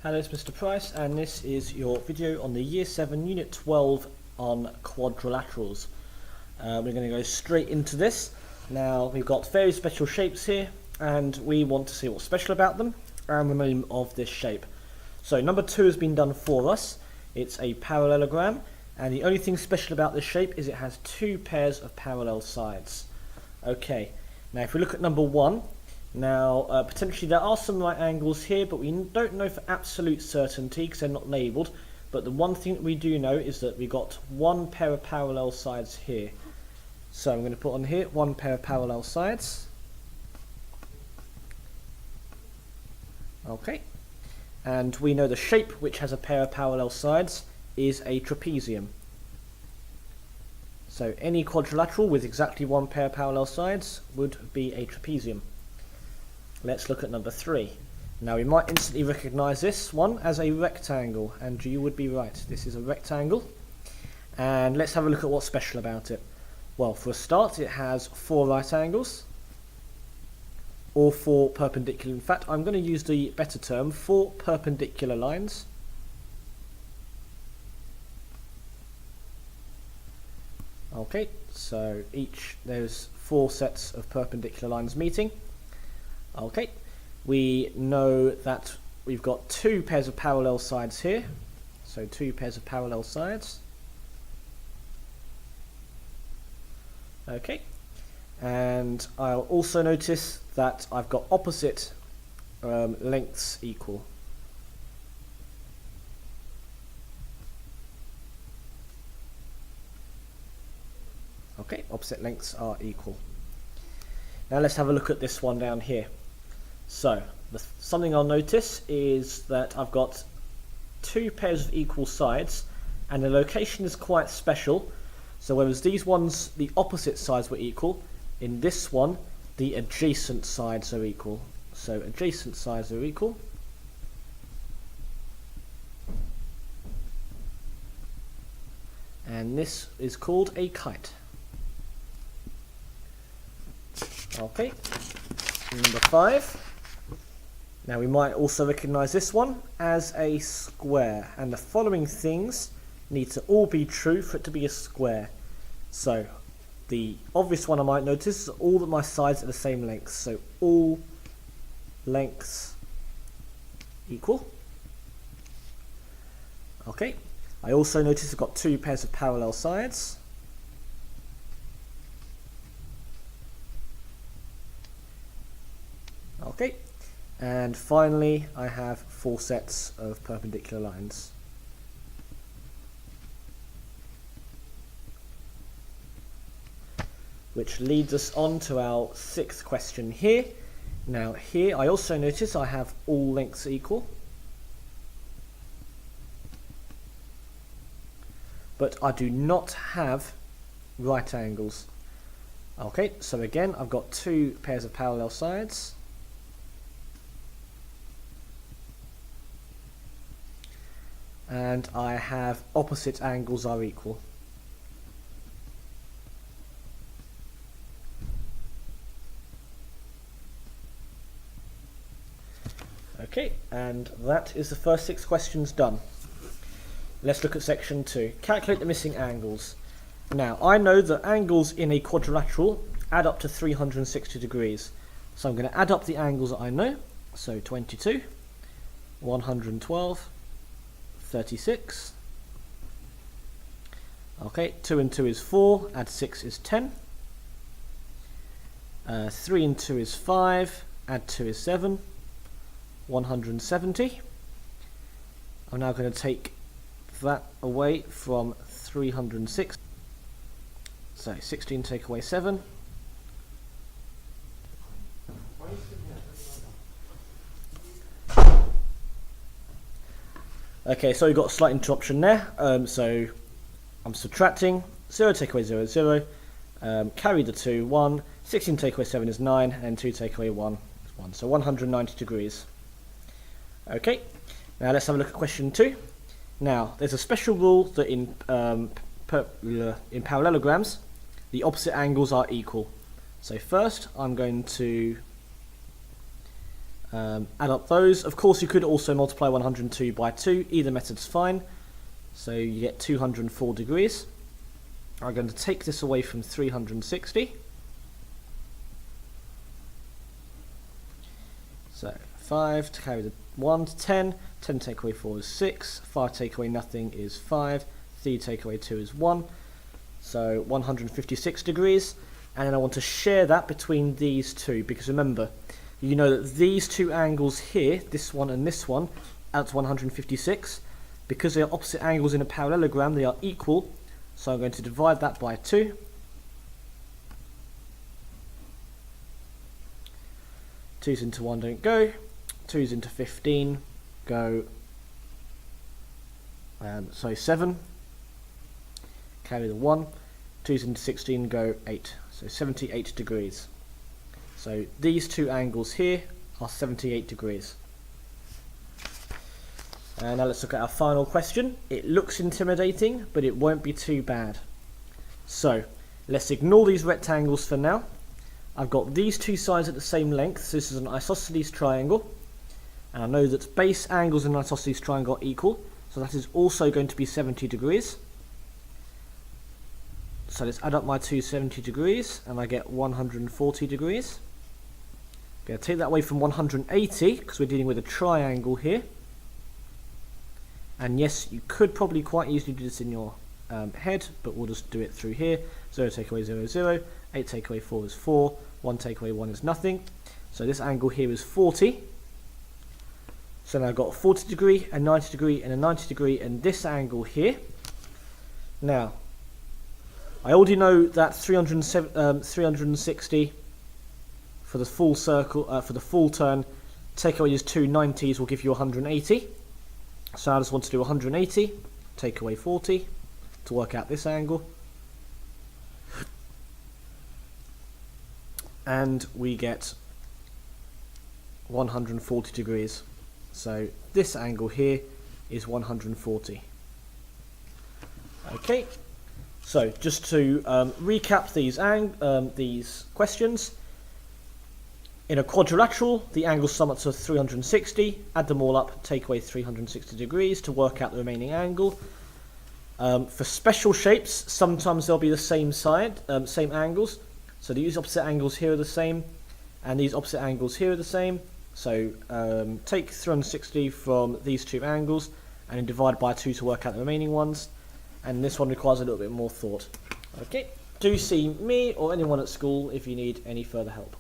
Hello, it's Mr. Price, and this is your video on the Year 7 Unit 12 on quadrilaterals. We're going to go straight into this. Now, we've got very special shapes here, and we want to see what's special about them and the meaning of this shape. So, number 2 has been done for us. It's a parallelogram, and the only thing special about this shape is it has two pairs of parallel sides. Okay, now if we look at number 1, now, potentially there are some right angles here, but we don't know for absolute certainty because they're not labelled. But the one thing that we do know is that we've got one pair of parallel sides here. So I'm going to put on here one pair of parallel sides. Okay. And we know the shape which has a pair of parallel sides is a trapezium. So any quadrilateral with exactly one pair of parallel sides would be a trapezium. Let's look at number 3. Now we might instantly recognise this one as a rectangle, and you would be right, this is a rectangle. And let's have a look at what's special about it. Well, for a start, it has 4 right angles, or 4 perpendicular. In fact, I'm going to use the better term, 4 perpendicular lines. Okay, so there's 4 sets of perpendicular lines meeting. Okay, we know that we've got 2 pairs of parallel sides here, so 2 pairs of parallel sides. Okay, and I'll also notice that I've got opposite lengths equal. Okay, opposite lengths are equal. Now let's have a look at this one down here. So, something I'll notice is that I've got 2 pairs of equal sides, and the location is quite special. So whereas these ones, the opposite sides were equal, in this one, the adjacent sides are equal. So adjacent sides are equal. And this is called a kite. Okay, number 5. Now we might also recognise this one as a square, and the following things need to all be true for it to be a square. So the obvious one I might notice is all of my sides are the same length, so all lengths equal. Okay, I also notice I've got 2 pairs of parallel sides. Okay. And finally, I have 4 sets of perpendicular lines. Which leads us on to our 6th question here. Now here I also notice I have all lengths equal. But I do not have right angles. Okay, so again I've got 2 pairs of parallel sides. And I have opposite angles are equal. Okay, and that is the first 6 questions done. Let's look at section 2. Calculate the missing angles. Now, I know that angles in a quadrilateral add up to 360 degrees. So I'm going to add up the angles that I know. So 22, 112, 36. Okay, 2 and 2 is 4, add 6 is 10. 3 and 2 is 5, add 2 is 7. 170. I'm now going to take that away from 306. So 16 take away 7. Okay, so we've got a slight interruption there. So I'm subtracting 0 take away 0 is 0. Carry the 2, 1. 16 take away 7 is 9, and 2 take away 1 is 1. So 190 degrees. Okay, now let's have a look at question 2. Now, there's a special rule that in parallelograms, the opposite angles are equal. So first, I'm going to Add up those. Of course, you could also multiply 102 by 2. Either method's fine. So you get 204 degrees. I'm going to take this away from 360. So 5 to carry the 1 to 10. 10 take away 4 is 6. 5 take away nothing is 5. 3 take away 2 is 1. So 156 degrees. And then I want to share that between these two, because remember, you know that these two angles here, this one and this one, add to 156. Because they are opposite angles in a parallelogram, they are equal. So I'm going to divide that by 2. Twos into 1 don't go. 2's into 15 go. So 7. Carry the 1. 2's into 16 go 8. So 78 degrees. So these two angles here are 78 degrees. And now let's look at our final question. It looks intimidating, but it won't be too bad. So let's ignore these rectangles for now. I've got these two sides at the same length, so this is an isosceles triangle. And I know that base angles in an isosceles triangle are equal, so that is also going to be 70 degrees. So let's add up my two 70 degrees, and I get 140 degrees. I'm going to take that away from 180, because we're dealing with a triangle here. And yes, you could probably quite easily do this in your head, but we'll just do it through here. 0 take away 0 is 0, 8 take away 4 is 4, 1 take away 1 is nothing. So this angle here is 40. So now I've got a 40 degree, a 90 degree, and a 90 degree, and this angle here. Now, I already know that 360 for the full circle, for the full turn, take away these two 90s will give you 180. So I just want to do 180, take away 40 to work out this angle. And we get 140 degrees. So this angle here is 140. Okay, so just to recap these questions. In a quadrilateral, the angles sum up to 360. Add them all up, take away 360 degrees to work out the remaining angle. For special shapes, sometimes they'll be the same side, same angles. So these opposite angles here are the same, and these opposite angles here are the same. So take 360 from these two angles, and then divide by 2 to work out the remaining ones. And this one requires a little bit more thought. Okay, do see me or anyone at school if you need any further help.